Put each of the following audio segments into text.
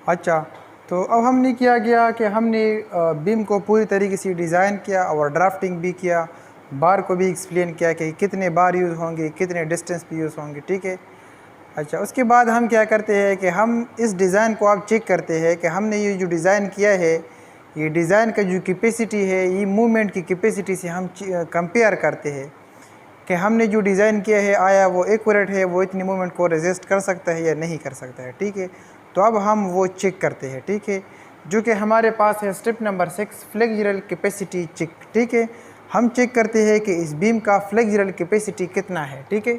अच्छा, तो अब हमने क्या किया कि हमने बीम को पूरी तरीके से डिज़ाइन किया और ड्राफ्टिंग भी किया, बार को भी एक्सप्लेन किया कि कितने बार यूज़ होंगे, कितने डिस्टेंस पे यूज़ होंगे, ठीक है। अच्छा, उसके बाद हम क्या करते हैं कि हम इस डिज़ाइन को आप चेक करते हैं कि हमने ये जो डिज़ाइन किया है, ये डिज़ाइन का जो कैपेसिटी है, ये मूवमेंट की कैपेसिटी से हम कंपेयर करते हैं कि हमने जो डिज़ाइन किया है आया वो एक्यूरेट है, वो इतनी मूवमेंट को रेजिस्ट कर सकता है या नहीं कर सकता है, ठीक है। तो अब हम वो चेक करते हैं, ठीक है, जो कि हमारे पास है step number 6, flexural capacity check, ठीक है। हम चेक करते हैं कि इस बीम का फ्लेक्सुरल कैपेसिटी कितना है, ठीक है।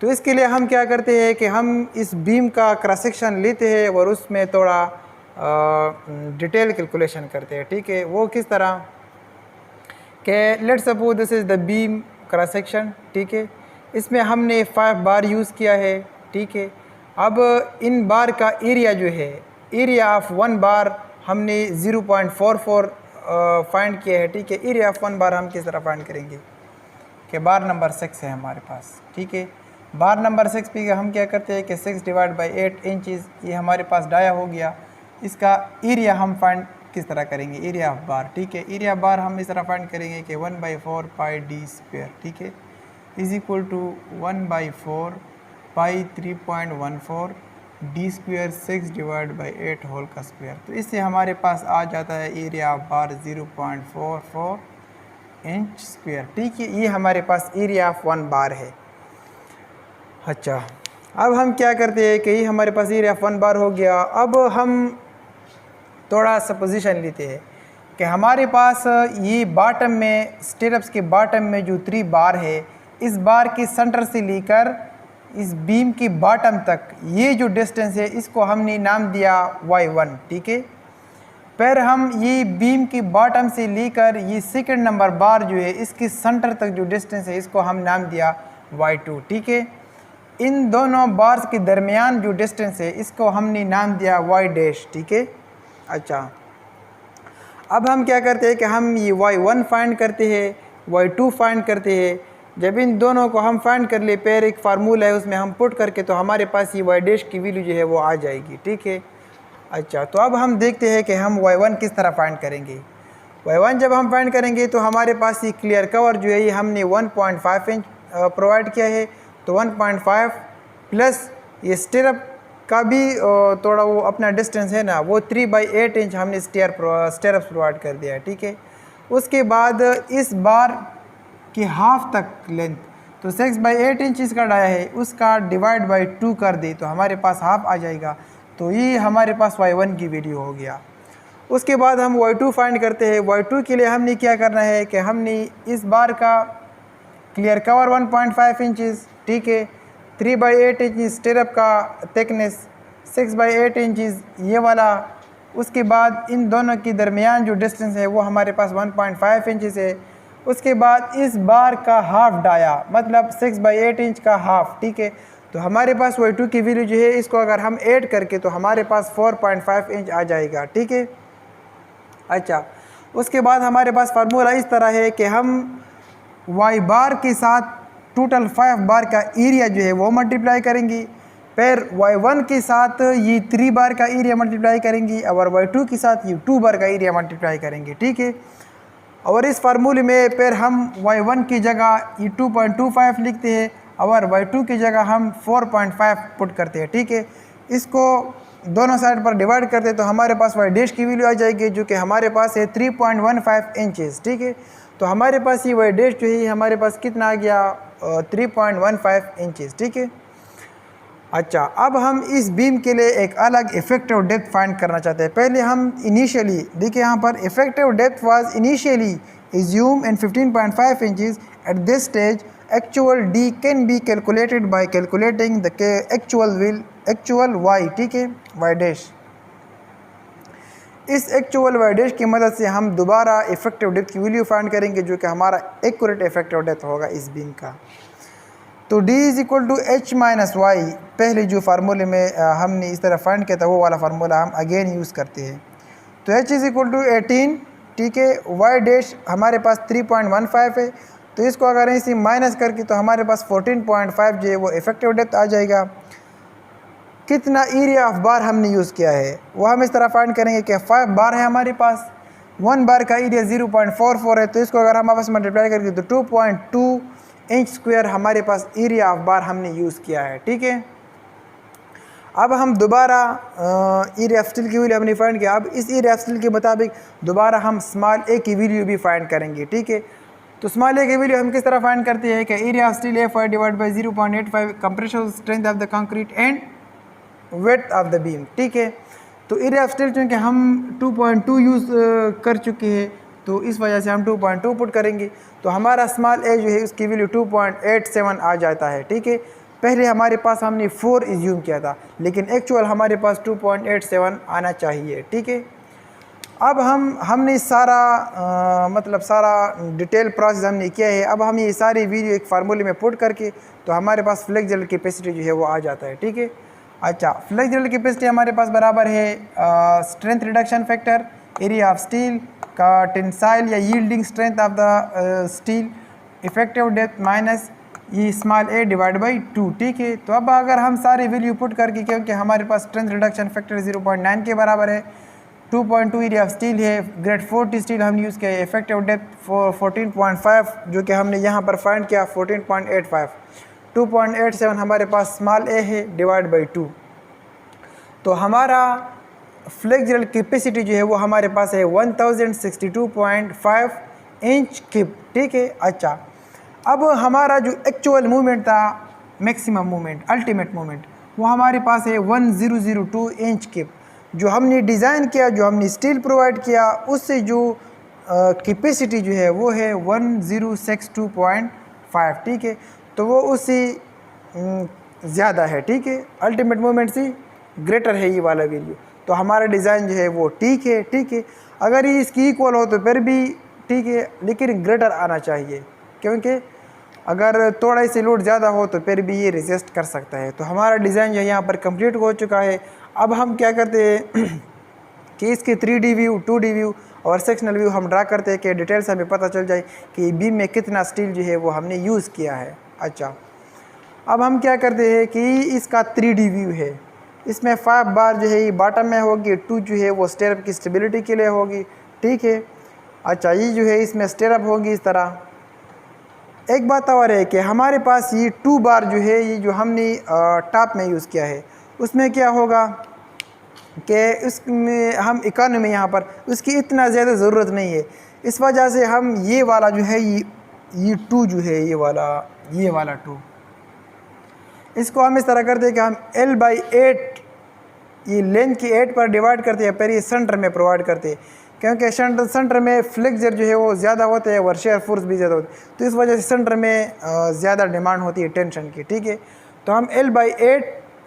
तो इसके लिए हम क्या करते हैं कि हम इस बीम का क्रॉस सेक्शन लेते हैं और उसमें थोड़ा डिटेल कैलकुलेशन करते हैं, ठीक है। वो किस तरह कि let's suppose this is the beam cross section, ठीक है। इसमें हमने 5 बार यूज़ किया है, ठीक है। अब इन बार का एरिया जो है, एरिया ऑफ 1 बार हमने 0.44 फाइंड किया है, ठीक है। एरिया ऑफ 1 बार हम किस तरह फाइंड करेंगे कि बार नंबर 6 है हमारे पास, ठीक है। बार नंबर 6 पे हम क्या करते हैं कि 6 डिवाइड बाई 8 इंचज़, ये हमारे पास डाया हो गया। इसका एरिया हम फाइंड किस तरह करेंगे, एरिया ऑफ बार, ठीक है। एरिया बार हम इस तरह फाइंड करेंगे कि 1/4 पाई डी स्क्वायर, ठीक है, is equal to 1/4 pi 3.14 D square 6 divide by 8 whole का स्क्वायर। तो इससे हमारे पास आ जाता है area of bar 0.44 inch square, ठीक है। ये हमारे पास एरिया ऑफ 1 बार है। अच्छा, अब हम क्या करते हैं कि ये हमारे पास एरिया ऑफ 1 बार हो गया। अब हम थोड़ा सपोजिशन लेते हैं कि हमारे पास ये बॉटम में, स्टेरअप्स के बॉटम में जो 3 बार है, इस बार के सेंटर से लेकर इस बीम की बॉटम तक ये जो डिस्टेंस है, इसको हमने नाम दिया y1, ठीक है। फिर हम ये बीम की बॉटम से लेकर ये सेकंड नंबर बार जो है, इसके सेंटर तक जो डिस्टेंस है, इसको हम नाम दिया y2, ठीक है। इन दोनों बार्स के दरमियान जो डिस्टेंस है, इसको हमने नाम दिया y डैश, ठीक है। अच्छा, अब हम क्या करते हैं कि हम ये y1 फाइंड करते हैं, y2 फाइंड करते हैं। जब इन दोनों को हम फाइंड कर ले, फिर एक फार्मूला है उसमें हम पुट करके, तो हमारे पास ये y डैश की वैल्यू जो है वो आ जाएगी, ठीक है। अच्छा, तो अब हम देखते हैं कि हम y1 किस तरह फाइंड करेंगे। y1 जब हम फाइंड करेंगे तो हमारे पास ये क्लियर कवर जो है, ये हमने 1.5 इंच प्रोवाइड किया है, तो 1.5 प्लस ये स्टिरअप का भी थोड़ा वो अपना डिस्टेंस है ना, वो 3/8 इंच हमने स्टेरअप्स प्रोवाइड कर दिया है, ठीक है। उसके बाद इस बार की हाफ तक लेंथ, तो 6/8 इंच इसका डाया है, उसका डिवाइड बाई 2 कर दे तो हमारे पास हाफ आ जाएगा। तो ये हमारे पास y1 की वैल्यू हो गया। उसके बाद हम y2 फाइंड करते हैं। y2 के लिए हमने क्या करना है कि हमने इस बार का क्लियर कवर 1.5 इंचज़, ठीक है, 3/8 इंच स्टिरअप का थिकनेस, 6/8 इंचज़ ये वाला। उसके बाद इन दोनों के दरमियान जो डिस्टेंस है वो हमारे पास 1.5 इंचज़ है। उसके बाद इस बार का हाफ डाया, मतलब 6/8 इंच का हाफ, ठीक है। तो हमारे पास y2 की वैल्यू जो है, इसको अगर हम ऐड करके तो हमारे पास 4.5 इंच आ जाएगा, ठीक है। अच्छा, उसके बाद हमारे पास फार्मूला इस तरह है कि हम y बार के साथ टोटल 5 बार का एरिया जो है वो मल्टीप्लाई करेंगी, फिर y1 के साथ ये 3 बार का एरिया मल्टीप्लाई करेंगी, और y2 के साथ ये 2 बार का एरिया मल्टीप्लाई करेंगे, ठीक है। और इस फार्मूले में फिर हम y1 की जगह ये 2.25 लिखते हैं और y2 की जगह हम 4.5 पुट करते हैं, ठीक है। इसको दोनों साइड पर डिवाइड करते हैं तो हमारे पास y डैश की वैल्यू आ जाएगी, जो कि हमारे पास है 3.15 इंचज़, ठीक है। तो हमारे पास ये y डैश जो है हमारे पास कितना आ गया, 3.15 इंचज़, ठीक है। अच्छा, अब हम इस बीम के लिए एक अलग इफेक्टिव डेप्थ फाइंड करना चाहते हैं। पहले हम इनिशियली देखिए, यहाँ पर effective depth was initially assumed in 15.5 inches. At this stage, actual D can be calculated by calculating the actual y, ठीक है, y डैश। इस एक्चुअल y डैश की मदद से हम दोबारा इफेक्टिव डेप्थ की वैल्यू फाइंड करेंगे, जो कि हमारा एक्यूरेट इफेक्टिव डेप्थ होगा इस बीम का। तो D is equal to H minus y, पहले जो फार्मूले में हमने इस तरह फाइंड किया था वो वाला फार्मूला हम अगेन यूज़ करते हैं। तो H इज इक्वल टू 18, ठीक है। y डैश हमारे पास 3.15 है, तो इसको अगर इसी माइनस करके तो हमारे पास 14.5 जो है वो इफेक्टिव डेप्थ आ जाएगा। कितना एरिया ऑफ बार हमने यूज़ किया है वो हम इस तरह फाइंड करेंगे कि 5 बार है हमारे पास, 1 बार का एरिया 0.44 है, तो इसको अगर हम आपस में मल्टीप्लाई करेंगे तो 2.2 इंच स्क्वायर हमारे पास एरिया ऑफ बार हमने यूज़ किया है। ठीक है, अब हम दोबारा एरिया ऑफ स्टील की वैल्यू हमने फाइंड किया। अब इस एरिया ऑफ स्टील के मुताबिक दोबारा हम स्मॉल ए की वैल्यू भी फाइंड करेंगे। ठीक है, तो स्मॉल ए की वैल्यू हम किस तरह फाइंड करते हैं कि area of steel F divide by 0.85 compression strength of the concrete and weight of the beam. ठीक है, तो एरिया ऑफ स्टील चूँकि हम 2.2 यूज़ कर चुके हैं तो इस वजह से हम 2.2 पुट करेंगे, तो हमारा स्मॉल ए जो है उसकी वैल्यू 2.87 आ जाता है। ठीक है, पहले हमारे पास हमने 4 एज्यूम किया था लेकिन एक्चुअल हमारे पास 2.87 आना चाहिए। ठीक है, अब हमने सारा मतलब सारा डिटेल प्रोसेस हमने किया है। अब हम ये सारी वीडियो एक फार्मूले में पुट करके तो हमारे पास फ्लेक्सुरल कैपेसिटी जो है वो आ जाता है। ठीक है, अच्छा, फ्लेक्सुरल कैपेसिटी हमारे पास बराबर है strength reduction factor area of steel का टेंसाइल या yielding strength of the steel effective depth minus ये स्मॉल ए डिवाइड बाई 2। ठीक है, तो अब अगर हम सारी वैल्यू पुट करके, क्योंकि हमारे पास स्ट्रेंथ रिडक्शन फैक्टर 0.9 के बराबर है, 2.2 एरिया ऑफ स्टील है, ग्रेड 40 स्टील हमने यूज़ किया है, इफेक्टिव डेप्थ 14.5 जो कि हमने यहाँ पर फाइंड किया 14.85, 2.87 हमारे पास स्मॉल ए है डिवाइड बाई 2, तो हमारा फ्लेक्सुरल कैपेसिटी जो है वो हमारे पास है 1062.5 इंच क्यूब। ठीक है, अच्छा, अब हमारा जो एक्चुअल मूवमेंट था, मैक्सिमम मूवमेंट, अल्टीमेट मूवमेंट, वो हमारे पास है 1002 इंच क्यूब। जो हमने डिज़ाइन किया, जो हमने स्टील प्रोवाइड किया, उससे जो कैपेसिटी जो है वो है 1062.5। ठीक है, तो वो उससे ज़्यादा है। ठीक है, अल्टीमेट मूवमेंट से ग्रेटर है ये वाला वैल्यू, तो हमारा डिज़ाइन जो है वो ठीक है। ठीक है, अगर ये इसकी इक्वल हो तो फिर भी ठीक है, लेकिन ग्रेटर आना चाहिए, क्योंकि अगर थोड़ा से लोड ज़्यादा हो तो फिर भी ये रेजिस्ट कर सकता है। तो हमारा डिज़ाइन जो है यहाँ पर कंप्लीट हो चुका है। अब हम क्या करते हैं कि इसके 3D व्यू, 2D व्यू और सेक्शनल व्यू हम ड्रा करते हैं कि डिटेल्स हमें पता चल जाए कि बीम में कितना स्टील जो है वो हमने यूज़ किया है। अच्छा, अब हम क्या करते हैं कि इसका 3D व्यू है, इसमें 5 बार जो है ये बॉटम में होगी, 2 जो है वो स्टेयरअप की स्टेबिलिटी के लिए होगी। ठीक है, अच्छा, ये जो है इसमें स्टेयरअप होगी इस तरह। एक बात और है कि हमारे पास ये 2 बार जो है ये जो हमने टॉप में यूज़ किया है उसमें क्या होगा कि उसमें हम इकोनॉमी यहाँ पर उसकी इतना ज़्यादा ज़रूरत नहीं है, इस वजह से हम ये वाला जो है ये 2 जो है ये वाला 2 इसको हम इस तरह करते हैं कि हम L/8 ये लेंथ की 8 पर डिवाइड करते हैं, फिर ये सेंटर में प्रोवाइड करते हैं, क्योंकि सेंटर में फ्लेक्सर जो है वो ज़्यादा होते हैं और शेयर फोर्स भी ज़्यादा होती है, तो इस वजह से सेंटर में ज़्यादा डिमांड होती है टेंशन की। ठीक है, तो हम L/8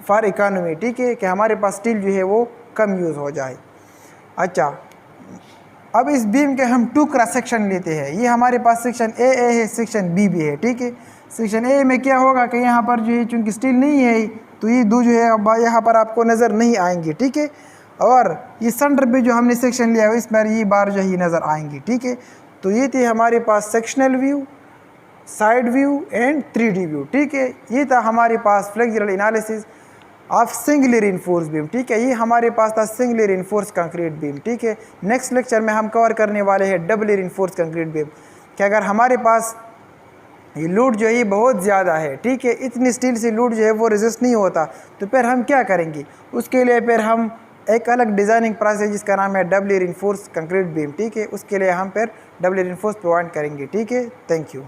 फॉर इकानमी, ठीक है, कि हमारे पास स्टील जो है वो कम यूज़ हो जाए। अच्छा, अब इस बीम के हम 2 क्रॉस सेक्शन लेते हैं। ये हमारे पास सेक्शन ए है, सेक्शन बी भी है। ठीक है, सेक्शन ए में क्या होगा कि यहाँ पर जो है चूँकि स्टील नहीं है तो ये 2 जो है अब यहाँ पर आपको नज़र नहीं आएंगी। ठीक है, और ये सेंटर पे जो हमने सेक्शन लिया है इसमें ये बार जो है नज़र आएंगी। ठीक है, तो ये थी हमारे पास sectional view, side view and 3D view. ठीक है, ये था हमारे पास flexural analysis of singly reinforced beam. ठीक है, ये हमारे पास था सिंगली रिइंफोर्स्ड कंक्रीट बीम। ठीक है, नेक्स्ट लेक्चर में हम कवर करने वाले हैं डबली रिइंफोर्स्ड कंक्रीट बीम, कि अगर हमारे पास ये लोड जो है ये बहुत ज़्यादा है, ठीक है, इतनी स्टील से लोड जो है वो रेजिस्ट नहीं होता, तो फिर हम क्या करेंगे, उसके लिए फिर हम एक अलग डिज़ाइनिंग प्रोसेस जिसका नाम है डबली रिइंफोर्स्ड कंक्रीट बीम। ठीक है, उसके लिए हम फिर डबली रिइंफोर्स्ड प्रोवाइड करेंगे। ठीक है, थैंक यू।